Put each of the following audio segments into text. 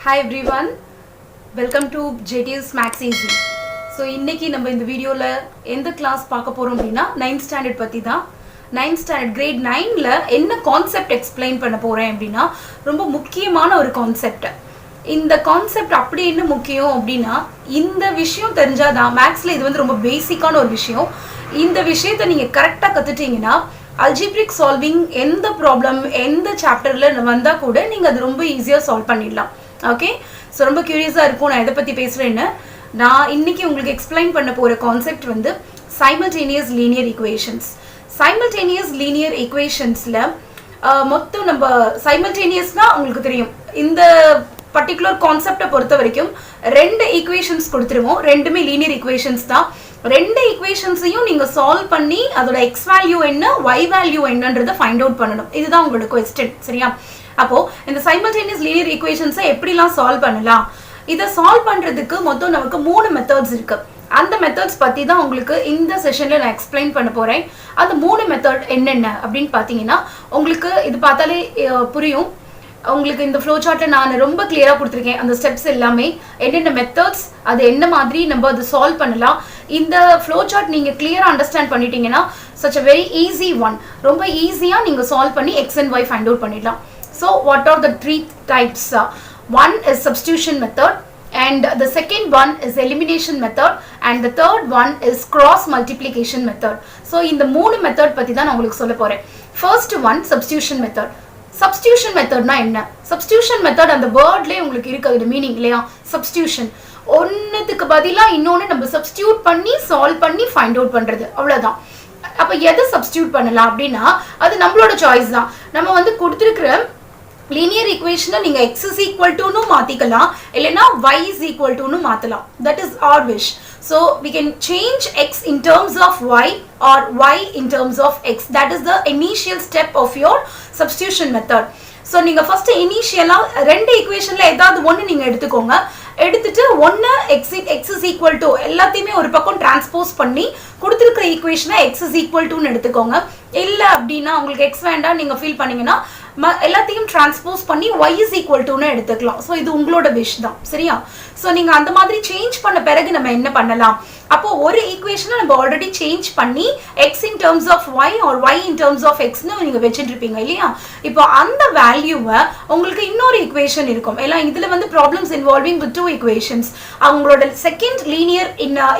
Hi everyone, welcome to JTS Max Easy. So இன்னைக்கு நம்ம இந்த வீடியோல எந்த கிளாஸ் பார்க்க போறோம் அப்படினா 9th ஸ்டாண்டர்ட் பத்தி தான். 9th ஸ்டாண்டர்ட் கிரேட் 9ல என்ன கான்செப்ட் எக்ஸ்பிளைன் பண்ண போறேன் அப்படினா ரொம்ப முக்கியமான ஒரு கான்செப்ட். இந்த கான்செப்ட் அப்படி என்ன முக்கியம் அப்படினா இந்த விஷயம் தெரிஞ்சாதான் மேக்ஸ்ல இது வந்து ரொம்ப பேசிக்கான ஒரு விஷயம். இந்த விஷயத்தை நீங்க கரெக்ட்டா கத்துட்டீங்கன்னா அல்ஜிப்ரிக் சால்விங் எந்த ப்ராப்ளம் எந்த சாப்டர்ல வந்தா கூட நீங்க அது ரொம்ப ஈஸியா சால்வ் பண்ணிடலாம். ஓகே, ஸோ ரொம்ப கியூரியஸாக இருக்கும் நான் எதை பற்றி பேசுகிறேன்னு. நான் இன்னைக்கு உங்களுக்கு எக்ஸ்பிளைன் பண்ண போகிற கான்செப்ட் வந்து simultaneous linear equations. Simultaneous linear ஈக்குவேஷன்ஸில் மொத்தம் நம்ம சைமல்டேனியஸ்னால் உங்களுக்கு தெரியும், இந்த பர்டிகுலர் கான்செப்டை பொறுத்த வரைக்கும் ரெண்டு ஈக்குவேஷன்ஸ் கொடுத்துருவோம். ரெண்டுமே லீனியர் ஈக்குவேஷன்ஸ் தான். ரெண்டு ஈக்குவேஷன்ஸையும் நீங்கள் சால்வ் பண்ணி அதோட எக்ஸ் வேல்யூ என்ன ஒய் வேல்யூ என்னன்றதை ஃபைண்ட் அவுட் பண்ணணும். இதுதான் உங்களோட கொஸ்டின், சரியா? அப்போ இந்த சைமல்டேனியஸ் லீனியர் ஈக்குவேஷன்ஸை எப்படிலாம் சால்வ் பண்ணலாம், இதை சால்வ் பண்றதுக்கு மொத்தம் நமக்கு 3 மெத்தட்ஸ் இருக்கு. அந்த மெத்தட்ஸ் பத்தி தான் உங்களுக்கு இந்த செஷன்ல நான் எக்ஸ்பிளைன் பண்ண போறேன். அந்த 3 மெத்தட் என்னென்ன அப்படின்னு பாத்தீங்கன்னா உங்களுக்கு இது பார்த்தாலே புரியும். உங்களுக்கு இந்த ஃப்ளோ சார்ட்டை நான் ரொம்ப கிளியரா கொடுத்துருக்கேன். அந்த ஸ்டெப்ஸ் எல்லாமே என்னென்ன மெத்தட்ஸ், அது என்ன மாதிரி நம்ம அதை சால்வ் பண்ணலாம். இந்த ஃப்ளோ சார்ட் நீங்க கிளியரா அண்டர்ஸ்டாண்ட் பண்ணிட்டீங்கன்னா such a very easy one, ரொம்ப ஈஸியா நீங்க சால்வ் பண்ணி x and y find out பண்ணிடலாம். So what are the three types? One is substitution method, and the second one is elimination method, and the third one is cross multiplication method. So இந்த 3 method பத்தி தான் நான் உங்களுக்கு சொல்ல போறேன். First one substitution method. Substitution methodனா என்ன? Substitution method அந்த வேர்ட்லயே உங்களுக்கு இருக்கு மீனிங் இல்லையா? Substitution, ஒன்னுக்கு பதிலா இன்னொன்னு நம்ம சப்ஸ்டிடியூட் பண்ணி சால்வ் பண்ணி ஃபைண்ட் அவுட் பண்றது, அவ்வளவுதான். அப்ப எதை சப்ஸ்டிடியூட் பண்ணலாம் அப்படின்னா அது நம்மளோட சாய்ஸ் தான். நம்ம வந்து கொடுத்திருக்கிற linear equation நீங்க x is equal to னு மாத்திக்கலாம், இல்லனா y is equal to னு மாத்தலாம். That is our wish. So we can change x in terms of y or y in terms of x. That is the initial step of your substitution method. So நீங்க first initially ரெண்டு equationல ஏதாவது ஒன்னு நீங்க எடுத்துக்கோங்க. எடுத்துட்டு ஒன்னு x is equal to எல்லாத்தையுமே ஒரு பக்கம் டிரான்ஸ்போஸ் பண்ணி கொடுத்திருக்கிற ஈக்குவேஷனை x is equal to னு எடுத்துக்கோங்க. இல்ல அப்படின்னா உங்களுக்கு x வேண்டாம் நீங்க ஃபீல் பண்ணீங்கன்னா எல்லாத்தையும் டிரான்ஸ்போஸ் பண்ணி y is equal to னு எடுத்துக்கலாம். ஸோ இது உங்களோட விஷ் தான், சரியா? ஸோ நீங்க அந்த மாதிரி சேஞ்ச் பண்ண பிறகு நம்ம என்ன பண்ணலாம், அப்போ ஒரு ஈக்குவேஷனை நம்ம ஆல்ரெடி சேஞ்ச் பண்ணி x in terms of y or y in terms of x னு நீங்க வச்சிட்டு இருப்பீங்க இல்லையா? இப்போ அந்த வேல்யூவை உங்களுக்கு இன்னொரு ஈக்குவேஷன் இருக்கும். எல்லாம் இதுல வந்து ப்ராப்ளம்ஸ் இன்வால்விங் வித் 2 ஈக்குவேஷன்ஸ். அவங்களோட செகண்ட் லீனியர்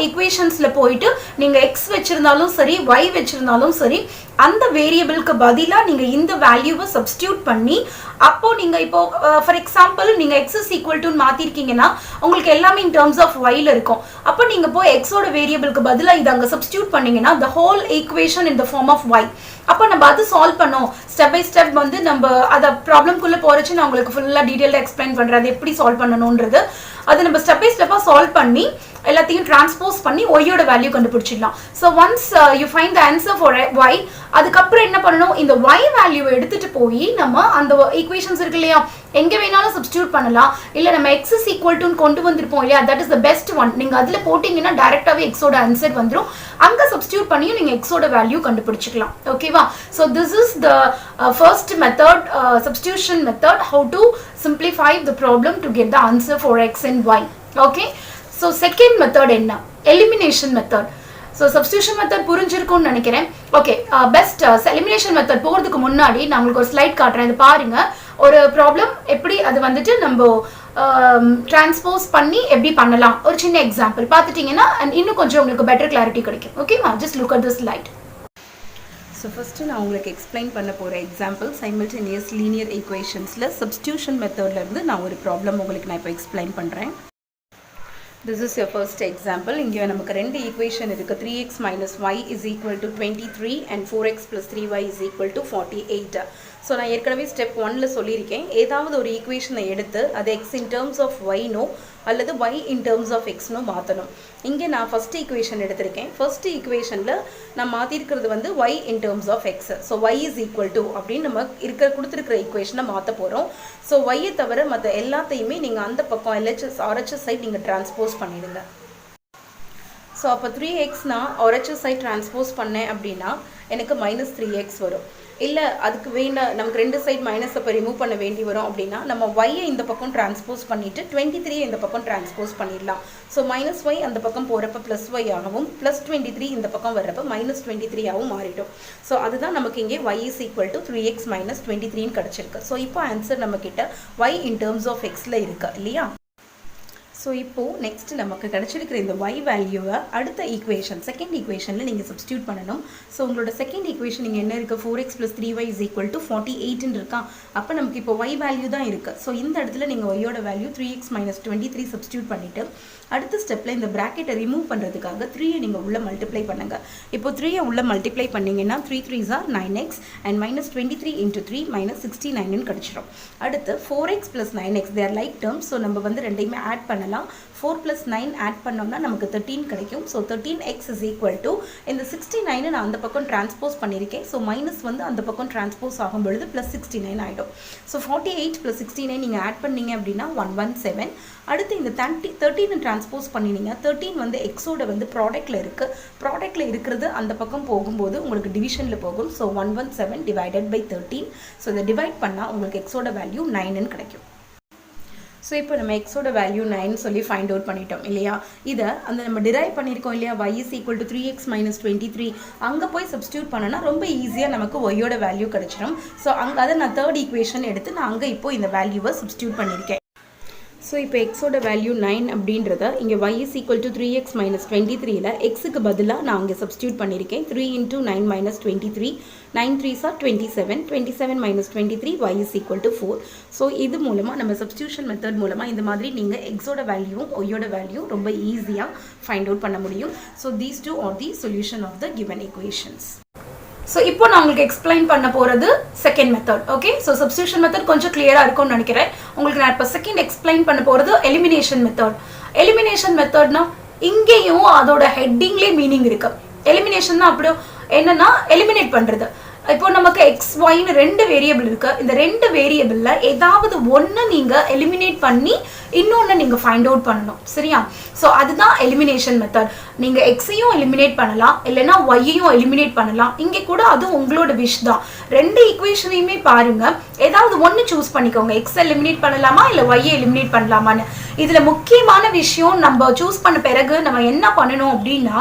ஈக்குவேஷன்ஸ்ல போயிட்டு நீங்க x வச்சிருந்தாலும் சரி y வச்சிருந்தாலும் சரி, அந்த வேரியபிளுக்கு பதிலா நீங்க இந்த வேல்யூவை சப்ஸ்டிடியூட் பண்ணி, அப்போ நீங்க இப்போ ஃபார் எக்ஸாம்பிள் நீங்க x is equal to மாத்திருக்கீங்கன்னா உங்களுக்கு எல்லாமே in terms of y ல இருக்கும். அப்போ நீங்க போய் x ஓட வேரியபிளுக்கு பதிலா இத அங்க சப்ஸ்டிடியூட் பண்ணீங்கன்னா the whole equation in the form of y. அப்போ நம்ம அது சால்வ் பண்ணோம். ஸ்டெப் பை ஸ்டெப் வந்து நம்ம அத ப்ராப்ளம்க்குள்ள போறச்சு நான் உங்களுக்கு ஃபுல்லா டீடைலா எக்ஸ்பிளைன் பண்றேன் அது எப்படி சால்வ் பண்ணணும்ன்றது. அது நம்ம ஸ்டெப் பை ஸ்டெப்பா சால்வ் பண்ணி எல்லாத்தையும் டிரான்ஸ்போஸ் பண்ணி y யோட வேல்யூ கண்டுபிடிச்சிடலாம். So once you find the answer for y, அதுக்கப்புறம் என்ன பண்ணணும், இந்த y வேல்யூவை எடுத்துட்டு போய் நம்ம அந்த ஈக்குவேஷன்ஸ் இருக்கு இல்லையா எங்க வேணாலும் சப்ஸ்டிடியூட் பண்ணலாம். இல்ல நம்ம x is equal to கொண்டு வந்திருப்போம் இல்லையா, that is the best one. நீங்க அதுல போட்டீங்கன்னா டைரக்டாவே x ஓட ஆன்சர் வந்துரும். அங்க சப்ஸ்டிடியூட் பண்ணியும் நீங்க x ஓட வேல்யூ கண்டுபிடிச்சிக்கலாம். ஓகேவா? So this is the first method, substitution method, how to simplify the problem to get the answer for x and y. Okay, so second method என்ன, elimination method. So substitution method புரிஞ்சிருக்கும்னு நினைக்கிறேன். Okay, best elimination method போகிறதுக்கு முன்னாடி நான் உங்களுக்கு ஒரு slide காட்டுறேன். இது பாருங்க, ஒரு ப்ராப்ளம் எப்படி அது வந்துட்டு நம்ம டிரான்ஸ்போஸ் பண்ணி எப்படி பண்ணலாம், ஒரு சின்ன எக்ஸாம்பிள் பார்த்துட்டீங்கன்னா இன்னும் கொஞ்சம் உங்களுக்கு பெட்டர் கிளாரிட்டி கிடைக்கும். ஓகேவா? Just look at this slide. So first நான் உங்களுக்கு எக்ஸ்பிளைன் பண்ண போகிற எக்ஸாம்பிள் சைமல்டேனியஸ் லீனியர் ஈக்குவேஷன்ஸில் சப்ஸ்டிடியூஷன் மெத்தட்லேருந்து நான் ஒரு ப்ராப்ளம் உங்களுக்கு நான் இப்போ எக்ஸ்பிளைன் பண்ணுறேன். This is your first example. இங்கே நமக்கு ரெண்டு ஈக்குவேஷன் இருக்குது. 3x minus y is equal to 23 and 4x plus 3y is equal to 48. So நான் ஏற்கனவே ஸ்டெப் 1ல் சொல்லியிருக்கேன், ஏதாவது ஒரு ஈக்குவேஷனை எடுத்து அது x in terms of y நோ அல்லது y in terms of x நோ மாற்றணும். இங்கே நான் ஃபர்ஸ்ட் ஈக்குவேஷன் எடுத்திருக்கேன். ஃபர்ஸ்ட் ஈக்குவேஷனில் நான் மாற்றிருக்கிறது வந்து y in terms of x. So y is equal to அப்படின்னு நம்ம கொடுத்துருக்கிற ஈக்குவேஷனை மாற்ற போகிறோம். ஸோ y தவிர மற்ற எல்லாத்தையுமே நீங்கள் அந்த பக்கம் LHS RHS சைட் நீங்கள் டிரான்ஸ்போஸ் பண்ணிடுங்க. ஸோ அப்போ 3x நான் RHS சைட் டிரான்ஸ்போஸ் பண்ணேன் அப்படின்னா எனக்கு -3x வரும். இல்லை அதுக்கு வேணும் நமக்கு ரெண்டு சைட் மைனஸ் அப்போ ரிமூவ் பண்ண வேண்டி வரும் அப்படின்னா நம்ம ஒய்யை இந்த பக்கம் டிரான்ஸ்போஸ் பண்ணிவிட்டு 23 இந்த பக்கம் டிரான்ஸ்போஸ் பண்ணிடலாம். ஸோ மைனஸ் ஒய் அந்த பக்கம் போகிறப்ப ப்ளஸ் ஒய் ஆகவும் ப்ளஸ் 23 இந்த பக்கம் வர்றப்ப மைனஸ் 23 ஆகவும் மாறிடும். ஸோ அதுதான் நமக்கு இங்கே y is equal to 3x minus 23ன்னு கிடச்சிருக்கு. ஸோ இப்போ ஆன்சர் நம்மக்கிட்ட y இன் டேர்ம்ஸ் ஆஃப் எக்ஸில் இருக்கு இல்லையா? ஸோ இப்போது நெக்ஸ்ட் நமக்கு கிடச்சிருக்கிற இந்த y வேல்யூவை அடுத்த ஈக்குவேஷன் செகண்ட் ஈக்குவேஷனில் நீங்கள் சப்ஸ்டியூட் பண்ணணும். ஸோ உங்களோட செகண்ட் ஈக்குவேஷன் நீங்கள் என்ன இருக்குது 4x + 3y is equal to 48ன்னு இருக்கா. அப்போ நமக்கு இப்போ y வேல்யூ தான் இருக்குது. ஸோ இந்த இடத்துல நீங்கள் ஒய்யோட வேல்யூ 3x மைனஸ் 23 சப்ஸ்டியூட் பண்ணிவிட்டு அடுத்த ஸ்டெப்பில் இந்த ப்ராக்கெட்டை ரிமூவ் பண்ணுறதுக்காக 3யை நீங்கள் உள்ளே மல்டிப்ளை பண்ணுங்கள். இப்போ 3யை உள்ளே மல்டிப்ளை பண்ணிங்கன்னா 3 3s are 9x and minus 23 × 3 minus 69ன்னு கிடச்சிரும். அடுத்து 4x + 9x தேர் லைக் டேர்ம்ஸ். ஸோ நம்ம வந்து ரெண்டையுமே ஆட் பண்ணலாம். 4 + 9 ஆட் பண்ணோம்னா நமக்கு 13 கிடைக்கும். So 13x is equal to இந்த 69 நான் அந்த பக்கம் டிரான்ஸ்போஸ் பண்ணியிருக்கேன். ஸோ மைனஸ் வந்து அந்த பக்கம் டிரான்ஸ்போஸ் ஆகும் பொழுது ப்ளஸ் 69 ஆகிடும். ஸோ 48 + 69 நீங்கள் ஆட் பண்ணீங்க அப்படின்னா 117. அடுத்து இந்த 13 டிரான்ஸ்போஸ் பண்ணினீங்க. 13 வந்து எக்ஸோட வந்து ப்ராடக்ட்டில் இருக்குது. ப்ராடக்ட்டில் இருக்கிறது அந்த பக்கம் போகும்போது உங்களுக்கு டிவிஷனில் போகும். So 117 divided by 13. ஸோ இதை டிவைட் பண்ணால் உங்களுக்கு எக்ஸோட வேல்யூ 9ன்னு கிடைக்கும். ஸோ இப்போ நம்ம எக்ஸோட வேல்யூ 9 சொல்லி ஃபைண்ட் அவுட் பண்ணிட்டோம் இல்லையா? இதை அந்த நம்ம டிரைவ் பண்ணியிருக்கோம் இல்லையா y is equal to 3x minus 23 அங்கே போய் சப்ஸ்டியூட் பண்ணோன்னா ரொம்ப ஈஸியாக நமக்கு ஒய்யோட வேல்யூ கிடச்சிடும். ஸோ அங்கே அதை நான் தேர்ட் ஈக்குவேஷன் எடுத்து நான் அங்கே இப்போ இந்த வேல்யூவை சப்ஸ்டியூட் பண்ணியிருக்கேன். ஸோ இப்போ எக்ஸோட வேல்யூ 9 அப்படின்றத இங்கே y is equal to 3x minus 23ல் எக்ஸுக்கு பதிலாக நான் அங்கே சப்ஸ்டியூட் பண்ணியிருக்கேன். 3 × 9 minus 23 9 3s are 27 27 minus 23 y is equal to 4. So இது மூலமாக நம்ம சப்ஸ்டியூஷன் மெத்தட் மூலமாக இந்த மாதிரி நீங்கள் எக்ஸோட வேல்யூவும் ஒய்யோட வேல்யூ ரொம்ப ஈஸியாக ஃபைண்ட் அவுட் பண்ண முடியும். So these two are the solution of the given equations. So இப்போ நான் உங்களுக்கு எக்ஸ்பிளைன் பண்ண போகிறது second method. Okay, so substitution method கொஞ்சம் கிளியராக இருக்கும்னு நினைக்கிறேன். உங்களுக்கு நான் இப்போ செகண்ட் எக்ஸ்பிளைன் பண்ண போகிறது எலிமினேஷன் மெத்தட். எலிமினேஷன் மெத்தட்னா இங்கேயும் அதோட ஹெட்டிங்லேயே மீனிங் இருக்கு. எலிமினேஷன்னா அப்படி என்னன்னா எலிமினேட் பண்ணுறது. இப்போ நமக்கு எக்ஸ் ஒய்னு ரெண்டு வேரியபிள் இருக்கு. இந்த ரெண்டு வேரியபிள்ல ஏதாவது ஒன்று நீங்கள் எலிமினேட் பண்ணி இன்னொன்று நீங்கள் ஃபைண்ட் அவுட் பண்ணணும். சரியா? ஸோ அதுதான் எலிமினேஷன் மெத்தட். நீங்கள் எக்ஸையும் எலிமினேட் பண்ணலாம், இல்லைன்னா ஒய்யையும் எலிமினேட் பண்ணலாம். இங்கே கூட அது உங்களோட விஷ் தான். ரெண்டு ஈக்குவேஷனையுமே பாருங்க, ஏதாவது ஒன்று சூஸ் பண்ணிக்கோங்க. எக்ஸ் எலிமினேட் பண்ணலாமா இல்லை ஒய்யை எலிமினேட் பண்ணலாமான்னு. இதில் முக்கியமான விஷயம் நம்ம சூஸ் பண்ண பிறகு நம்ம என்ன பண்ணணும் அப்படின்னா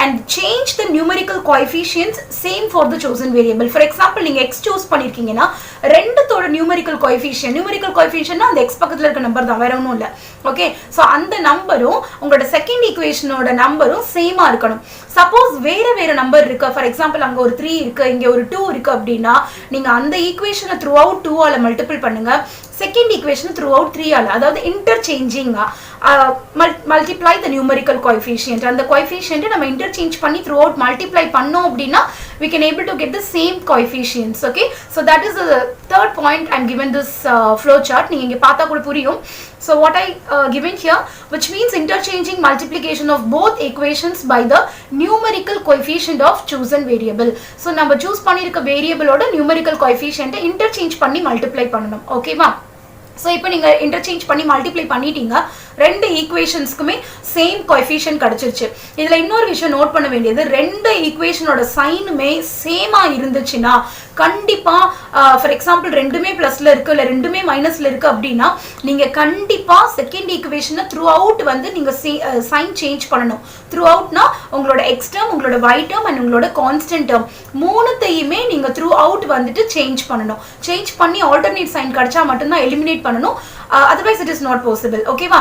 and change the numerical coefficients same for the chosen variable. For example, நீங்க x choose பண்ணிருக்கீங்கன்னா ரெண்டுத்தோட numerical coefficient அந்த x பக்கத்துல இருக்க நம்பர் தான், வேற ஒன்றும் இல்லை. ஓகே, ஸோ அந்த நம்பரும் உங்களோட செகண்ட் ஈக்குவேஷனோட நம்பரும் சேமா இருக்கணும். சப்போஸ் வேற நம்பர் இருக்கு, ஃபார் எக்ஸாம்பிள் அங்கே ஒரு 3 இருக்கு, இங்கே ஒரு 2 இருக்கு அப்படின்னா நீங்க அந்த ஈக்குவேஷனை த்ரூ அவுட் 2ஆல மல்டிபிள் பண்ணுங்க, செகண்ட் ஈக்குவேஷன் த்ரூ அவுட் 3ஆல, அதாவது இன்டர்சேஞ்சிங்கா மல்டிப்ளை த நியூமரிக்கல் கோஎஃபிஷியன்ட். அந்த கோஎஃபிஷியன்ட் நம்ம இன்டர்சேஞ்ச் பண்ணி த்ரூ அவுட் மல்டிப்ளை பண்ணோம் அப்படின்னா we can able to get the same coefficients. Okay, so that is the third point I'm given this flow chart. நீங்க இங்க பார்த்தா கூட புரியும். So what I given here, which means interchanging multiplication of both equations by the numerical coefficient of chosen variable. So நம்ம choose பண்ணிருக்க variable ஓட numerical coefficient interchange பண்ணி multiply பண்ணணும். ஓகேவா? ஸோ இப்போ நீங்கள் இன்டர்சேஞ்ச் பண்ணி மல்டிப்ளை பண்ணிட்டீங்க, ரெண்டு ஈக்குவேஷன்ஸ்க்குமே சேம் கோஎஃபிஷியன்ட் கிடச்சிருச்சு. இதில் இன்னொரு விஷயம் நோட் பண்ண வேண்டியது, ரெண்டு ஈக்குவேஷனோட சைனுமே சேமாக இருந்துச்சுன்னா கண்டிப்பாக, ஃபார் எக்ஸாம்பிள் ரெண்டுமே ப்ளஸில் இருக்குது இல்லை ரெண்டுமே மைனஸில் இருக்குது அப்படின்னா நீங்கள் கண்டிப்பாக செகண்ட் ஈக்குவேஷனை த்ரூ அவுட் வந்து நீங்கள் சைன் சேஞ்ச் பண்ணணும். த்ரூ அவுட்னா உங்களோட எக்ஸ் டேர்ம், உங்களோட ஒய் டேர்ம் அண்ட் உங்களோட கான்ஸ்டன்ட் டேர்ம் மூணுத்தையுமே நீங்கள் த்ரூ அவுட் வந்துட்டு சேஞ்ச் பண்ணணும். சேஞ்ச் பண்ணி ஆல்டர்னேட் சைன் கிடைச்சா மட்டும்தான் எலிமினேட் பண்ணணும். otherwise it is not possible. ஓகேவா?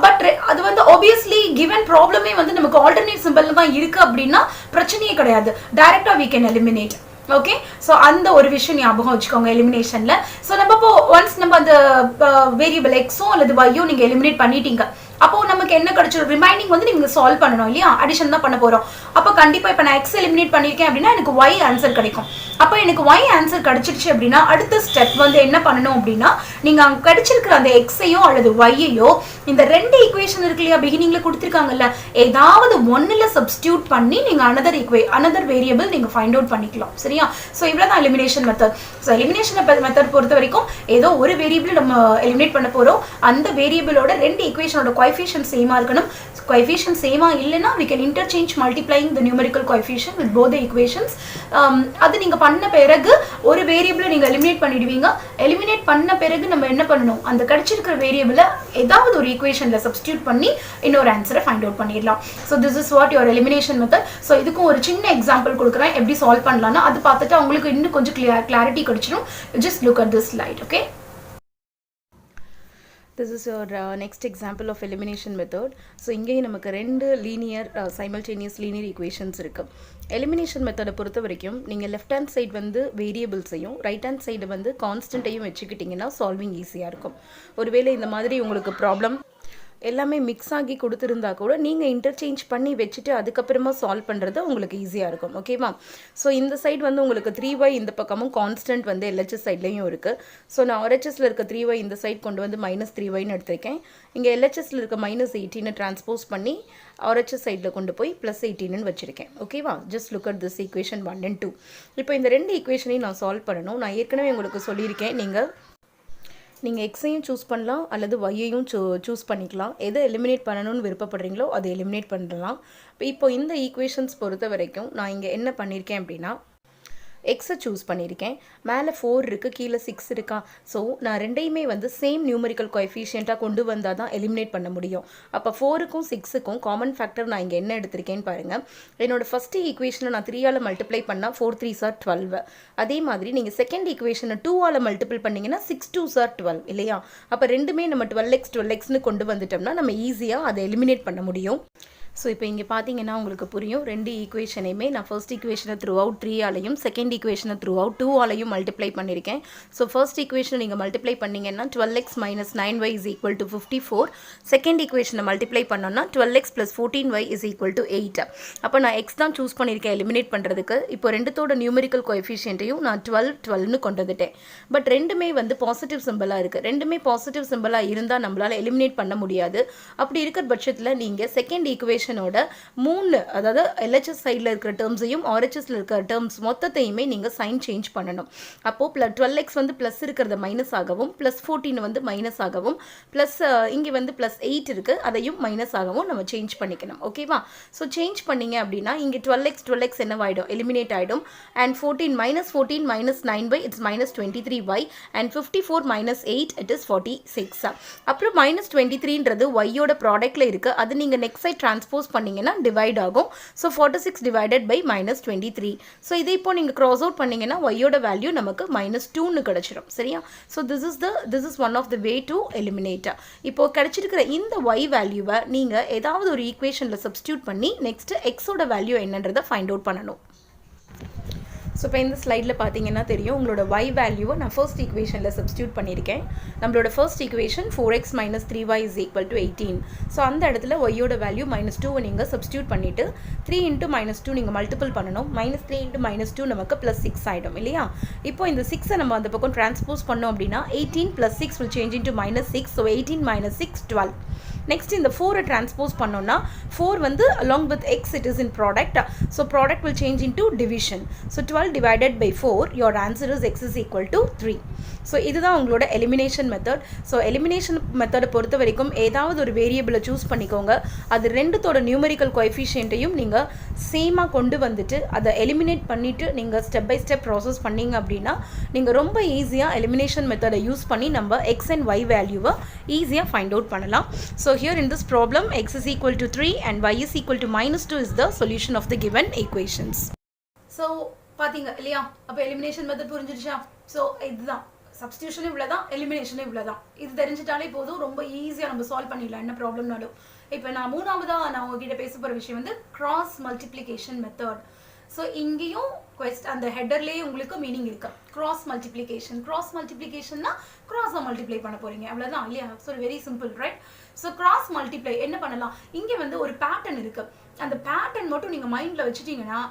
பட் அது வந்து ஆப்வியஸ்லி கிவன் ப்ராப்ளமே வந்து நமக்கு ஆல்டர்னேட் சிம்பிள் தான் இருக்கு அப்படின்னா பிரச்சனையே கிடையாது, டைரக்டா we can eliminate. Okay, so அந்த ஒரு விஷயம் ஞாபகம் வச்சுக்கோங்க எலிமினேஷன்ல. ஸோ நம்ம இப்போ ஒன்ஸ் நம்ம அந்த வேரியபிள் எக்ஸோ அல்லது ஒய்யோ நீங்க எலிமினேட் பண்ணிட்டீங்க, அப்போ நமக்கு என்ன கிடைச்சிடும், ரிமைனிங் வந்து நீங்க சால்வ் பண்ணணும் இல்லையா, அடிஷன் தான் பண்ண போறோம். அப்போ கண்டிப்பா இப்போ நான் எக்ஸ் எலிமினேட் பண்ணிருக்கேன் அப்படின்னா எனக்கு ஒய் ஆன்சர் கிடைக்கும். அப்போ எனக்கு ஒய் ஆன்சர் கிடைச்சிருச்சு அப்படின்னா அடுத்த ஸ்டெப் வந்து என்ன பண்ணணும் அப்படின்னா, நீங்க அங்க கிடைச்சிருக்கிற அந்த எக்ஸையோ அல்லது ஒய்யையோ இந்த ரெண்டு ஈக்குவேஷன் இருக்கு இல்லையா பிகினிங்ல கொடுத்துருக்காங்கல்ல, ஏதாவது ஒன்னுல சப்ஸ்டியூட் பண்ணி நீங்க அனதர் வேரியபிள் நீங்க ஃபைண்ட் அவுட் பண்ணிக்கலாம். சரியா? ஸோ இவ்வளவுதான் elimination method. So elimination method பொறுத்த வரைக்கும் ஏதோ ஒரு வேரியபிள் நம்ம எலிமினேட் பண்ண போறோம், அந்த வேரியபிளோட ரெண்டு ஈக்குவேஷனோட கோஎஃபிஷியன்ட் சேமா இருக்கணும். கோஎஃபிஷியன்ட் சேமா இல்லைன்னா we can interchange multiplying substituting the numerical coefficient with both the equations. அது நீங்க பண்ண பிறகு ஒரு வேரியபிளை நீங்க எலிமினேட் பண்ணிடுவீங்க. எலிமினேட் பண்ண பிறகு நம்ம என்ன பண்ணணும், அந்த கிடைச்சிருக்கிற வேரியபிளை ஏதாவது ஒரு ஈக்குவேஷன்ல சப்ஸ்டியூட் பண்ணி இன்னொரு ஆன்சரை ஃபைண்ட் அவுட் பண்ணிடலாம். So this is what your elimination method. So இதுக்கும் ஒரு சின்ன எக்ஸாம்பிள் கொடுக்குறேன் எப்படி சால்வ் பண்ணலாம்னா, அது பார்த்துட்டு உங்களுக்கு இன்னும் கொஞ்சம் கிளாரிட்டி கிடைச்சிடும். Just look at this slide, okay? This is your next example of elimination method. So இங்கேயும் நமக்கு ரெண்டு லீனியர் simultaneous linear equations இருக்கு. எலிமினேஷன் மெத்தடை பொறுத்த வரைக்கும் நீங்கள் லெஃப்ட் ஹேண்ட் சைடு வந்து வேரியபிள்ஸையும் ரைட் ஹேண்ட் சைடு வந்து கான்ஸ்டன்ட்டையும் வச்சுக்கிட்டிங்கன்னா சால்விங் ஈஸியாக இருக்கும். ஒருவேளை இந்த மாதிரி உங்களுக்கு ப்ராப்ளம் எல்லாமே மிக்ஸ் ஆகி கொடுத்துருந்தா கூட நீங்கள் இன்டர்சேஞ்ச் பண்ணி வச்சுட்டு அதுக்கப்புறமா சால்வ் பண்ணுறது உங்களுக்கு ஈஸியாக இருக்கும். ஓகேவா? ஸோ இந்த சைடு வந்து உங்களுக்கு 3y இந்த பக்கமும் கான்ஸ்டன்ட் வந்து LHS சைட்லேயும் இருக்குது. ஸோ நான் RHSல இருக்க 3y இந்த சைட் கொண்டு வந்து -3yன்னு எடுத்திருக்கேன். இங்கே LHSல இருக்க -18 டிரான்ஸ்போஸ் பண்ணி RHS சைடில் கொண்டு போய் +18ன்னு வச்சுருக்கேன். ஓகேவா? Just look at this equation 1 and 2. இப்போ இந்த ரெண்டு ஈக்குவேஷனையும் நான் சால்வ் பண்ணணும். நான் ஏற்கனவே உங்களுக்கு சொல்லியிருக்கேன், நீங்கள் எக்ஸையும் சூஸ் பண்ணலாம் அல்லது ஒய்யையும் சூஸ் பண்ணிக்கலாம். எதை எலிமினேட் பண்ணணும்னு விருப்பப்படுறீங்களோ அதை எலிமினேட் பண்ணலாம். இப்போ இந்த ஈக்குவேஷன்ஸ் பொறுத்த வரைக்கும் நான் இங்கே என்ன பண்ணியிருக்கேன் அப்படின்னா, எக்ஸை சூஸ் பண்ணியிருக்கேன். மேலே 4 இருக்குது, கீழே 6 இருக்கா. ஸோ நான் ரெண்டையுமே வந்து சேம் நியூமரிக்கல் கோஎஃபிஷியண்ட்டாக கொண்டு வந்தால் தான் எலிமினேட் பண்ண முடியும். அப்போ 4க்கும் 6க்கும் காமன் ஃபேக்டர் நான் இங்கே என்ன எடுத்திருக்கேன்னு பாருங்கள். என்னோட ஃபஸ்ட்டு ஈக்குவேஷனை நான் 3ஆல் மல்டிப்ளை பண்ணால் 4 3s are 12. அதே மாதிரி நீங்கள் செகண்ட் ஈக்குவேஷனை 2ஆல் மல்டிபிள் பண்ணிங்கன்னா 6 2s are 12 இல்லையா? அப்போ ரெண்டுமே நம்ம 12x 12xன்னு கொண்டு வந்துட்டோம்னா நம்ம ஈஸியாக அதை எலிமினேட் பண்ண முடியும். ஸோ இப்போ இங்கே பார்த்தீங்கன்னா உங்களுக்கு புரியும், ரெண்டு ஈக்குவேஷனையுமே நான் ஃபர்ஸ்ட் ஈக்குவேஷனை த்ரூ அவுட் 3ஆலையும் செகண்ட் ஈக்குவேஷனை த்ரூ அவுட் 2ஆலையும் மல்டிப்ளை பண்ணியிருக்கேன். ஸோ ஃபர்ஸ்ட் ஈக்குவேஷனை நீங்கள் மல்டிப்ளை பண்ணிங்கன்னா 12x - 9y = 54. செகண்ட் ஈக்குவேஷனை மல்டிப்ளை பண்ணோன்னா 12x + 14y = 8. அப்போ நான் எக்ஸ் தான் சூஸ் பண்ணியிருக்கேன் எலிமினேட் பண்ணுறதுக்கு. இப்போ ரெண்டுத்தோட நியூமரிக்கல் கோஎஃபிஷியன்ட்டையும் நான் 12 12ன்னு கொண்டு வந்துட்டேன். பட் ரெண்டுமே வந்து பாசிட்டிவ் சிம்பிளாக இருக்குது. ரெண்டுமே பாசிட்டிவ் சிம்பிளாக இருந்தால் நம்மளால் எலிமினேட் பண்ண முடியாது. அப்படி இருக்கிற பட்சத்தில் நீங்கள் செகண்ட் ஈக்குவேஷன் 3 அதாவது LHS சைடில் இருக்கிற டேர்ம்ஸையும் RHSல இருக்கிற டேர்ம்ஸ் மொத்தத்தையுமே நீங்கள் சைன் சேஞ்ச் பண்ணணும். அப்போது 12x வந்து ப்ளஸ் இருக்கிறத மைனஸ் ஆகவும் +14 வந்து மைனஸ் ஆகவும் ப்ளஸ் இங்கே வந்து +8 இருக்குது அதையும் மைனஸ் ஆகவும் நம்ம சேஞ்ச் பண்ணிக்கணும். ஓகேவா? ஸோ சேஞ்ச் பண்ணிங்க அப்படின்னா இங்கே 12x என்னவாயிடும், எலிமினேட் ஆகிடும். And 14 -14 - 9y it's -23y and 54 - 8 it is 46. அப்புறம் -23ன்றது ஒய்யோட ப்ராடக்டில் இருக்குது. அது நீங்கள் நெக்ஸ்ட் சைட் ட்ரான்ஸ்போஸ் பண்ணீங்கன்னா டிவைட் ஆகும். So 46 divided by -23. ஸோ இதை இப்போ நீங்கள் க்ராஸ் அவுட் பண்ணீங்கன்னா ஒய்யோட வேல்யூ நமக்கு -2ன்னு கிடச்சிடும். சரியா? So this is one of the way to eliminate. இப்போ கிடைச்சிருக்கிற இந்த ஒய் வேல்யூவை நீங்கள் ஏதாவது ஒரு ஈக்குவேஷனில் சப்ஸ்டியூட் பண்ணி நெக்ஸ்ட்டு எக்ஸோட வேல்யூ என்னன்றதை ஃபைண்ட் அவுட் பண்ணணும். ஸோ இப்போ இந்த ஸ்லைடில் பார்த்தீங்கன்னா தெரியும், உங்களோட ஒய் வேல்யூவை நான் ஃபர்ஸ்ட் ஈக்குவேஷனில் சப்ஸ்டியூட் பண்ணியிருக்கேன். நம்மளோட first equation 4x - 3y = 18. So அந்த இடத்துல ஒய்யோட வேல்யூ -2வை நீங்கள் சப்ஸ்டியூட் பண்ணிவிட்டு 3 × -2 நீங்கள் மல்டிபிள் பண்ணணும். -3 × -2 நமக்கு +6 ஆகிடும் இல்லையா? இப்போ இந்த 6ஐ நம்ம அந்த பக்கம் ட்ரான்ஸ்போஸ் பண்ணோம் அப்படின்னா 18 + 6 will change into -6. So 18 - 6 12. Next இந்த 4ஐ டிரான்ஸ்போஸ் பண்ணோன்னா 4 வந்து along with x it is in product. So product will change into division. So 12 divided by 4, your answer is x is equal to 3. So இதுதான் உங்களோட elimination method. So elimination மெத்தடை பொறுத்த வரைக்கும் ஏதாவது ஒரு வேரியபிளை சூஸ் பண்ணிக்கோங்க. அது ரெண்டுத்தோட நியூமரிக்கல் கோஎஃபிஷியன்ட்டையும் நீங்கள் சேமாக கொண்டு வந்துட்டு அதை எலிமினேட் பண்ணிவிட்டு நீங்கள் ஸ்டெப் பை ஸ்டெப் ப்ராசஸ் பண்ணிங்க அப்படின்னா நீங்கள் ரொம்ப ஈஸியாக எலிமினேஷன் மெத்தடை யூஸ் பண்ணி நம்ம எக்ஸ் அண்ட் ஒய் வேல்யூவை ஈஸியாக ஃபைண்ட் அவுட் பண்ணலாம். So here in this problem x is equal to 3 and y is equal to -2 is the solution of the given equations. So பாத்தீங்க இல்லையா? அப்போ எலிமினேஷன் மெத்தட் புரிஞ்சிடுச்சா? ஸோ இதுதான் சப்ஸ்டியூஷனும் இவ்வளோதான், எலிமினேஷனும் இவ்வளோதான். இது தெரிஞ்சிட்டாலே போதும், ரொம்ப ஈஸியாக நம்ம சால்வ் பண்ணிடலாம் என்ன ப்ராப்ளம்னாலும். இப்போ நான் மூணாவதாக நான் உங்ககிட்ட பேச போகிற விஷயம் வந்து கிராஸ் மல்டிப்ளிகேஷன் மெத்தட். ஸோ இங்கேயும் அந்த ஹெட்டர்லேயே உங்களுக்கு மீனிங் இருக்கு. கிராஸ் மல்டிப்ளிகேஷன்னா கிராஸை மல்டிப்ளை பண்ண போறீங்க, அவ்வளோதான் இல்லையா? So very simple, right? So cross multiply என்ன பண்ணலாம், இங்கே வந்து ஒரு பேட்டர்ன் இருக்கு. அந்த பேட்டர்ன் மட்டும் நீங்கள் மைண்டில் வச்சுட்டீங்கன்னா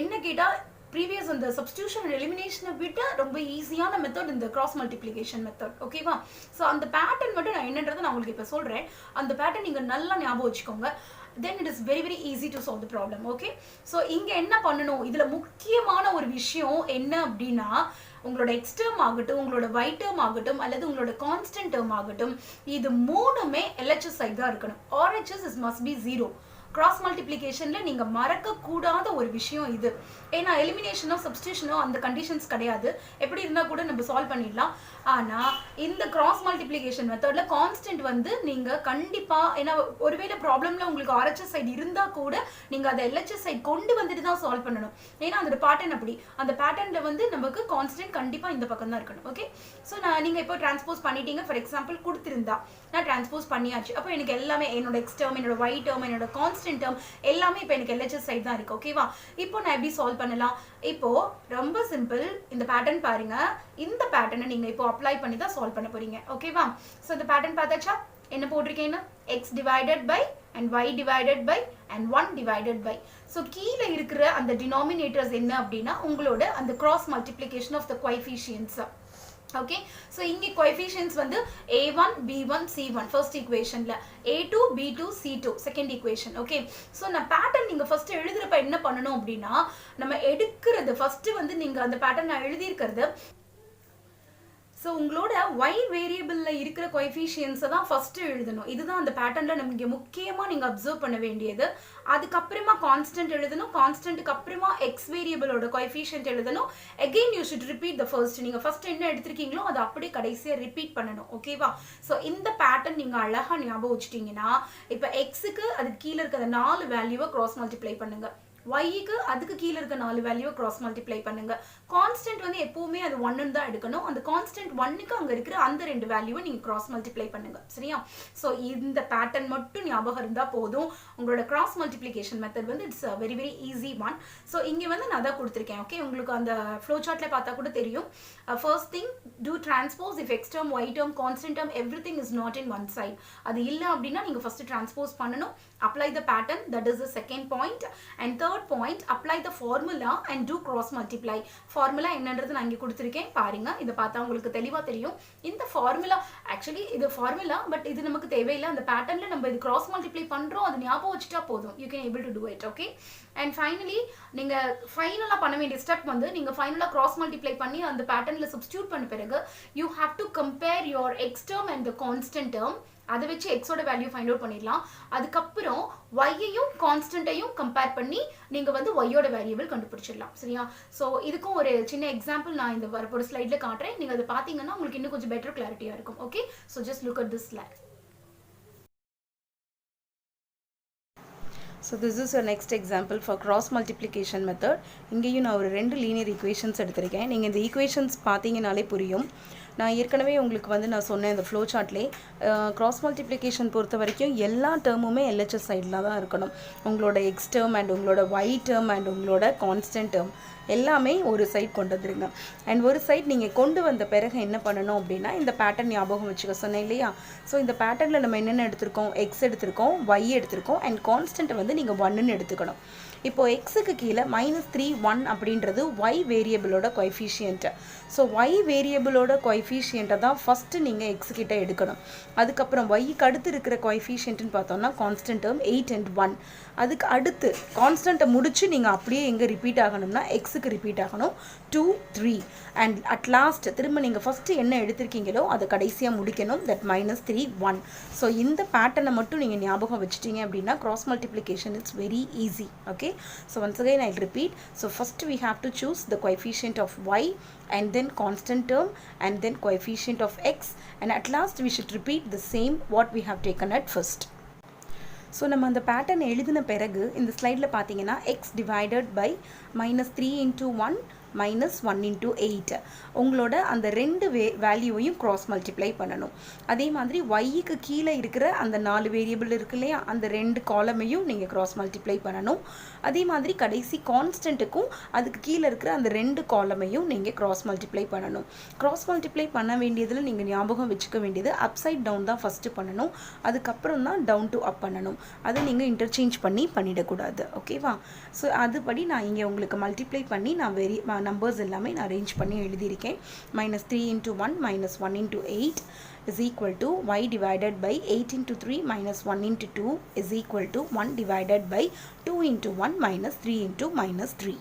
என்ன கேட்டால் ப்ரீவியஸ் அந்த சப்ஸ்டியூஷன் அண்ட் எலிமினேஷனை விட ரொம்ப ஈஸியான மெத்தட் இந்த கிராஸ் மல்டிப்ளிகேஷன் மெத்தட். ஓகேவா? ஸோ அந்த பேட்டர்ன் மட்டும் நான் என்னன்றதை நான் உங்களுக்கு இப்போ சொல்கிறேன். அந்த பேட்டர்ன் நீங்கள் நல்லா ஞாபகம் வச்சுக்கோங்க. then it is very easy to solve the problem. Okay, so இங்க என்ன பண்ணணும், இதுல முக்கியமான ஒரு விஷயம் என்ன அப்படின்னா உங்களோட x term ஆகட்டும், உங்களோட y term ஆகட்டும், அல்லது உங்களோட constant term ஆகட்டும், இது மூணுமே LHS சைடு தான் இருக்கணும். RHS must be 0. கிராஸ் மல்டிப்ளிகேஷன்ல நீங்க மறக்க கூடாத ஒரு விஷயம் இது. ஏன்னா எலிமினேஷனோ சப்ஸ்டியூஷனோ அந்த கண்டிஷன்ஸ் கிடையாது, எப்படி இருந்தா கூட நம்ம சால்வ் பண்ணிடலாம். ஆனா இந்த கிராஸ் மல்டிப்ளிகேஷன் மெத்தட்ல கான்ஸ்டன்ட் வந்து நீங்க கண்டிப்பா, ஏன்னா ஒருவேளை ப்ராப்ளம்ல உங்களுக்கு RHS சைடு இருந்தா கூட நீங்க அதை LHS சைடு கொண்டு வந்துட்டு தான் சால்வ் பண்ணணும். ஏன்னா அந்த பேட்டர்ன் அப்படி, அந்த பேட்டர்ன்ல வந்து நமக்கு கான்ஸ்டன்ட் கண்டிப்பா இந்த பக்கம் தான் இருக்கணும். ஓகே, ஸோ நீங்க இப்போ டிரான்ஸ்போஸ் பண்ணிட்டீங்க. ஃபார் எக்ஸாம்பிள் கொடுத்திருந்தா நான் டிரான்ஸ்போஸ் பண்ணியாச்சு. அப்போ எனக்கு எல்லாமே என்னோட எக்ஸ் டேர்ம், என்னோட ஒய் டேர்ம், என்னோட கான்ஸ்டன்ட் டேர்ம் எல்லாமே இப்போ எனக்கு LHS சைடு தான் இருக்கு. ஓகேவா? இப்போ நான் எப்படி சால்வ் பண்ணலாம்? இப்போ ரொம்ப சிம்பிள். இந்த பேட்டர்ன் பாருங்க, இந்த பேட்டர்னை நீங்க இப்போ அப்ளை பண்ணி தான் சால்வ் பண்ண போறீங்க. ஓகேவா? ஸோ இந்த பேட்டர்ன் பார்த்தாச்சா? என்ன போட்டிருக்கேன்னா x divided by and y divided by and 1 divided by. So கீழே இருக்கிற அந்த டினாமினேட்டர்ஸ் என்ன அப்படின்னா உங்களோட அந்த cross multiplication of the coefficients. Okay, so இங்கே கோஎஃபிஷியன்ட்ஸ் வந்து a1 b1 c1 ஃபர்ஸ்ட் ஈக்குவேஷன்ல, a2 b2 c2 second equation. Okay, so நான் பேட்டர்ன் நீங்கள் ஃபர்ஸ்ட் எழுதுறப்ப என்ன பண்ணணும் அப்படின்னா, நம்ம எடுக்கிறது ஃபர்ஸ்ட் வந்து நீங்கள் அந்த பேட்டர்ன் நான் எழுதியிருக்கிறது. ஸோ உங்களோட y வேரியபிளில் இருக்கிற கோஎஃபிஷியன்ஸை தான் ஃபஸ்ட்டு எழுதணும். இதுதான் அந்த பேட்டர்னில் நமக்கு முக்கியமாக நீங்கள் அப்சர்வ் பண்ண வேண்டியது. அதுக்கப்புறமா கான்ஸ்டன்ட் எழுதணும், கான்ஸ்டன்ட்டுக்கு அப்புறமா எக்ஸ் வேரியபிளோட கோஎஃபிஷியன்ட் எழுதணும். Again you should repeat the first. நீங்கள் ஃபர்ஸ்ட் என்ன எடுத்திருக்கீங்களோ அதை அப்படியே கடைசியாக ரிப்பீட் பண்ணணும். ஓகேவா? ஸோ இந்த பேட்டர்ன் நீங்கள் அழகாக ஞாபகம் வச்சுட்டீங்கன்னா, இப்போ எக்ஸுக்கு அதுக்கு கீழே இருக்கிற 4 வேல்யூவை கிராஸ் மல்டிப்ளை பண்ணுங்க, yக்கு அதுக்கு கீழே இருக்க 4 வேல்யூவை கிராஸ் மல்டிப்ளை பண்ணுங்க. கான்ஸ்டன்ட் வந்து எப்பவுமே அது 1 தான் எடுக்கணும். அந்த கான்ஸ்டன்ட் 1க்கு அங்க இருக்கிற அந்த 2 வேல்யூவை நீங்க கிராஸ் மல்டிப்ளை பண்ணுங்க. சரியா? ஸோ இந்த பேட்டர்ன் மட்டும் ஞாபகம் இருந்தா போதும். உங்களோட கிராஸ் மல்டிப்ளிகேஷன் மெத்தட் வந்து it's very very easy one. So இங்கே வந்து நான் தான் கொடுத்துருக்கேன். ஓகே, உங்களுக்கு அந்த ஃப்ளோ சார்ட்ல பார்த்தா கூட தெரியும். First thing, to transpose if x term y term constant term everything is not in one side. அது இல்லை அப்படின்னா நீங்க ஃபர்ஸ்ட் டிரான்ஸ்போஸ் பண்ணணும், apply the pattern, that is the second point. And third point, apply the formula and do cross multiply. Formula என்னன்றது நான் இங்கே கொடுத்துருக்கேன் பாருங்க, இதை பார்த்தா உங்களுக்கு தெளிவாக தெரியும். இந்த ஃபார்முலா ஆக்சுவலி இது ஃபார்முலா, பட் இது நமக்கு தேவையில்லை. அந்த பேட்டர்னில் நம்ம இது கிராஸ் மல்டிப்ளை பண்ணுறோம், அது ஞாபகம் வச்சுட்டா போதும். You can able to do it. Okay, and finally நீங்கள் ஃபைனலாக பண்ண வேண்டிய ஸ்டெப் வந்து, நீங்கள் ஃபைனலாக கிராஸ் மல்டிப்ளை பண்ணி அந்த பேட்டர்னில் சப்ஸ்டியூட் பண்ண பிறகு you have to compare your X term and the constant term. அதை வச்சு எக்ஸோட வேல்யூ ஃபைண்ட் அவுட் பண்ணிடலாம். அதுக்கப்புறம் ஒய்யையும் கான்ஸ்டன்ட்டையும் கம்பேர் பண்ணி நீங்கள் வந்து ஒய்யோட வேரியபிள் கண்டுபிடிச்சிடலாம். சரியா? ஸோ இதுக்கும் ஒரு சின்ன எக்ஸாம்பிள் நான் இந்த ஒரு ஸ்லைடில் காட்டுறேன். நீங்கள் அதை பார்த்தீங்கன்னா உங்களுக்கு இன்னும் கொஞ்சம் பெட்டர் கிளாரிட்டியாக இருக்கும். Okay, so just look at this slide. So this is your next example for cross multiplication method. இங்கேயும் நான் ஒரு 2 லீனியர் ஈக்குவேஷன்ஸ் எடுத்திருக்கேன். நீங்கள் இந்த ஈக்குவேஷன்ஸ் பார்த்தீங்கனாலே புரியும். நான் ஏற்கனவே உங்களுக்கு வந்து நான் சொன்னேன் இந்த ஃப்ளோ சார்ட்லேயே, கிராஸ் மல்டிப்ளிகேஷன் பொறுத்த வரைக்கும் எல்லா டேர்முமே LHS சைடில் தான் இருக்கணும். உங்களோட எக்ஸ் டேர்ம் அண்ட் உங்களோட ஒய் டேர்ம் அண்ட் உங்களோட கான்ஸ்டன்ட் டேர்ம் எல்லாமே ஒரு சைட் கொண்டு வந்துருங்க. அண்ட் ஒரு சைட் நீங்கள் கொண்டு வந்த பிறகு என்ன பண்ணணும் அப்படின்னா, இந்த பேட்டர்ன் ஞாபகம் வச்சுக்க சொன்னேன் இல்லையா? ஸோ இந்த பேட்டர்னில் நம்ம என்னென்ன எடுத்திருக்கோம், எக்ஸ் எடுத்திருக்கோம், ஒய் எடுத்திருக்கோம், அண்ட் கான்ஸ்டன்ட்டை வந்து நீங்கள் 1ன்னு எடுத்துக்கணும். இப்போது எக்ஸுக்கு கீழே -3 1 அப்படின்றது ஒய் வேரியபிளோட கோஎஃபிஷியன்ட். ஸோ ஒய் வேரியபிளோட கோஎஃபிஷியன்ட்டை தான் ஃபஸ்ட்டு நீங்கள் எக்ஸ் கிட்ட எடுக்கணும். அதுக்கப்புறம் ஒய்க்கு அடுத்து இருக்கிற கோஎஃபிஷியன்ட்னு பார்த்தோம்னா கான்ஸ்டன்ட் டேர்ம் 8 and 1. அதுக்கு அடுத்து கான்ஸ்டன்ட்டை முடிச்சு நீங்கள் அப்படியே எங்கே ரிப்பீட் ஆகணும்னா எக்ஸுக்கு ரிப்பீட் ஆகணும் 2 3. அண்ட் அட் லாஸ்ட் திரும்ப நீங்கள் ஃபஸ்ட்டு என்ன எடுத்திருக்கீங்களோ அதை கடைசியாக முடிக்கணும், தட் -3 1. ஸோ இந்த பேட்டர்னை மட்டும் நீங்கள் ஞாபகம் வச்சுட்டீங்க அப்படின்னா cross multiplication it's very easy. Okay, so once again I'll repeat. So first we have to choose the coefficient of y and then constant term and then coefficient of x, and at last we should repeat the same what we have taken at first. So நம்ம அந்த pattern எழுதின பிறகு இந்த ஸ்லைடில் பார்த்தீங்கன்னா X divided by -3 × 1 -1 × 8 உங்களோட அந்த 2 வேல்யூவையும் cross multiply பண்ணணும். அதே மாதிரி ஒய்க்கு கீழே இருக்கிற அந்த 4 வேரியபிள் இருக்கு இல்லையா, அந்த 2 காலமையும் நீங்கள் கிராஸ் மல்டிப்ளை பண்ணணும். அதே மாதிரி கடைசி கான்ஸ்டன்ட்டுக்கும் அதுக்கு கீழே இருக்கிற அந்த 2 காலமையும் நீங்கள் கிராஸ் மல்டிப்ளை பண்ணணும். கிராஸ் மல்டிப்ளை பண்ண வேண்டியதில் நீங்கள் ஞாபகம் வச்சுக்க வேண்டியது அப்சைட் டவுன் தான் ஃபஸ்ட்டு பண்ணணும், அதுக்கப்புறம் தான் டவுன் டு அப் பண்ணணும். அதை நீங்கள் இன்டர்சேஞ்ச் பண்ணிடக்கூடாது. ஓகேவா? ஸோ அதுபடி நான் இங்கே உங்களுக்கு மல்டிப்ளை பண்ணி நான் நம்பர்ஸ் எல்லாமே நான் அரேஞ்ச் பண்ணி எழுதியிருக்கேன். -3 × 1 -1 × 8 is equal to y divided by 8 × 3 -1 × 2 is equal to 1 divided by 2 × 1 -3 × -3.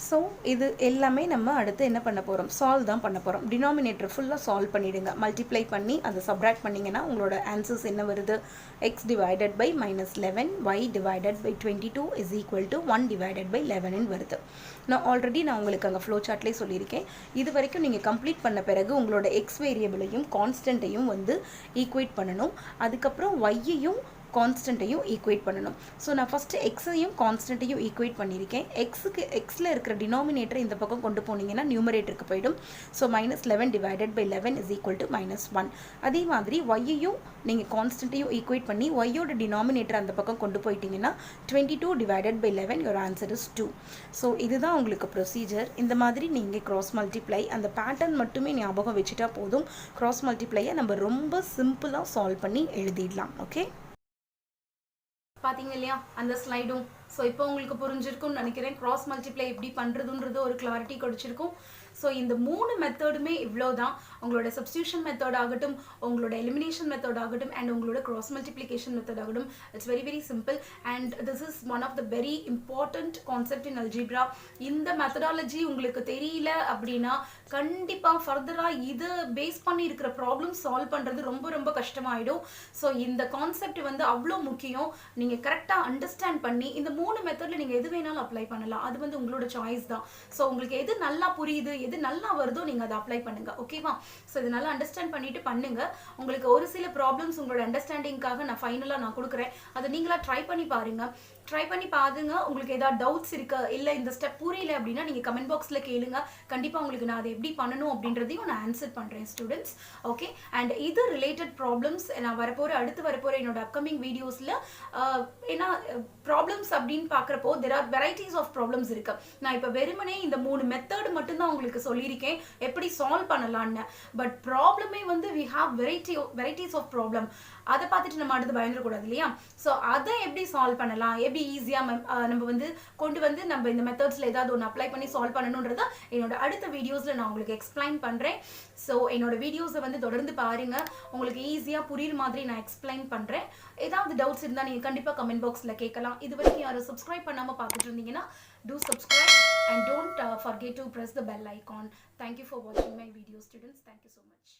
So இது எல்லாமே நம்ம அடுத்து என்ன பண்ண போகிறோம், சால்வ் தான் பண்ண போகிறோம். டினாமினேட்டர் ஃபுல்லாக சால்வ் பண்ணிவிடுங்க. மல்டிப்ளை பண்ணி அதை சப்ராக்ட் பண்ணிங்கன்னா உங்களோட ஆன்சர்ஸ் என்ன வருது, x divided by -11 y divided by 22 is equal to 1 divided by 11 வருது. நான் ஆல்ரெடி உங்களுக்கு அங்கே ஃப்ளோ சார்ட்லேயே சொல்லியிருக்கேன். இது வரைக்கும் நீங்கள் கம்ப்ளீட் பண்ண பிறகு உங்களோட எக்ஸ் வேரியபிளையும் கான்ஸ்டன்ட்டையும் வந்து ஈக்குவேட் பண்ணணும். அதுக்கப்புறம் ஒய்யையும் கான்ஸ்டன்ட்டையும் ஈக்குவேட் பண்ணணும். ஸோ நான் ஃபஸ்ட்டு எக்ஸையும் கான்ஸ்டன்ட்டையும் ஈக்குவேட் பண்ணியிருக்கேன். எக்ஸில் இருக்கிற டினாமினேட்டர் இந்த பக்கம் கொண்டு போனீங்கன்னா நியூமரேட்டருக்கு போயிடும். So -11 divided by 11 is equal to -1. அதே மாதிரி ஒய்யையும் நீங்கள் கான்ஸ்டன்ட்டையும் ஈக்குவேட் பண்ணி ஒய்யோட டினாமினேட்டர் அந்த பக்கம் கொண்டு போயிட்டீங்கன்னா 22 divided by 11 your answer is 2. So இதுதான் உங்களுக்கு ப்ரொசீஜர். இந்த மாதிரி நீங்கள் கிராஸ் மல்டிப்ளை அந்த பேட்டர்ன் மட்டுமே ஞாபகம் வச்சுட்டா போதும். கிராஸ் மல்டிப்ளையை நம்ம ரொம்ப சிம்பிளாக சால்வ் பண்ணி எழுதிடலாம். ஓகே, பார்த்தீங்க இல்லையா அந்த ஸ்லைடும். ஸோ இப்போ உங்களுக்கு புரிஞ்சிருக்கும்னு நினைக்கிறேன். கிராஸ் மல்டிப்ளை எப்படி பண்ணுறதுன்றது ஒரு கிளாரிட்டி கிடைச்சிருக்கும். ஸோ இந்த 3 மெத்தடுமே இவ்வளோ தான். உங்களோட சப்ஸ்டியூஷன் மெத்தட் ஆகட்டும், உங்களோட எலிமினேஷன் மெத்தட் ஆகட்டும், அண்ட் உங்களோட கிராஸ் மல்டிப்ளிகேஷன் மெத்தட் ஆகட்டும், it's very very simple. And this is one of the very important concept in algebra. இந்த மெத்தடாலஜி உங்களுக்கு தெரியல அப்படின்னா கண்டிப்பாக ஃபர்தராக இது பேஸ் பண்ணி இருக்கிற ப்ராப்ளம் சால்வ் பண்ணுறது ரொம்ப ரொம்ப கஷ்டமாயிடும். ஸோ இந்த கான்செப்ட் வந்து அவ்வளோ முக்கியம். நீங்கள் கரெக்டாக அண்டர்ஸ்டாண்ட் பண்ணி இந்த 3 மெத்தடில் நீங்கள் எது வேணாலும் அப்ளை பண்ணலாம். அது வந்து உங்களோட சாய்ஸ் தான். ஸோ உங்களுக்கு எது நல்லா புரியுது, எது நல்லா வருதோ நீங்கள் அதை அப்ளை பண்ணுங்க. ஓகேவா? ஸோ இது நல்லா அண்டர்ஸ்டாண்ட் பண்ணிட்டு பண்ணுங்க. உங்களுக்கு ஒரு சில ப்ராப்ளம்ஸ் உங்களோட அண்டர்ஸ்டாண்டிங்காக நான் ஃபைனலாக நான் கொடுக்குறேன். அதை நீங்களா ட்ரை பண்ணி பாருங்க. உங்களுக்கு ஏதாவது டவுட்ஸ் இருக்கு, இல்லை இந்த ஸ்டெப் புரியல அப்படின்னா நீங்கள் கமெண்ட் பாக்ஸில் கேளுங்க. கண்டிப்பாக உங்களுக்கு நான் அதை எப்படி பண்ணணும் அப்படின்றதையும் நான் ஆன்சர் பண்ணுறேன் ஸ்டூடெண்ட்ஸ். ஓகே, அண்ட் இது ரிலேட்டட் ப்ராப்ளம்ஸ் நான் அடுத்து வரப்போகிற என்னோட அப்கமிங் வீடியோஸில். ஏன்னா ப்ராப்ளம்ஸ் அப்படின்னு பார்க்குறப்போ there are varieties of problems இருக்கு. நான் இப்போ வெறுமனே இந்த 3 மெத்தட் மட்டும்தான் உங்களுக்கு சொல்லியிருக்கேன் எப்படி சால்வ் பண்ணலான்னு. பட் ப்ராப்ளமே வந்து we have varieties of problem. அதை பார்த்துட்டு நம்ம அடுத்து பயந்துடக்கூடாது இல்லையா? ஸோ அதை எப்படி சால்வ் பண்ணலாம், எப்படி ஈஸியாக நம்ம வந்து கொண்டு வந்து நம்ம இந்த மெத்தட்ஸில் ஏதாவது ஒன்று அப்ளை பண்ணி சால்வ் பண்ணணுன்றத என்னோட அடுத்த வீடியோஸில் நான் உங்களுக்கு எக்ஸ்பிளைன் பண்ணுறேன். ஸோ என்னோட வீடியோஸை வந்து தொடர்ந்து பாருங்கள். உங்களுக்கு ஈஸியாக புரியுற மாதிரி நான் எக்ஸ்பிளைன் பண்ணுறேன். ஏதாவது டவுட்ஸ் இருந்தால் நீங்கள் கண்டிப்பாக கமெண்ட் பாக்ஸில் கேட்கலாம். இது வரைக்கும் யாரும் சப்ஸ்கிரைப் பண்ணாமல் பார்த்துட்டு இருந்தீங்கன்னா do subscribe and don't forget to press the bell icon. Thank you for watching my video, students. Thank you so much.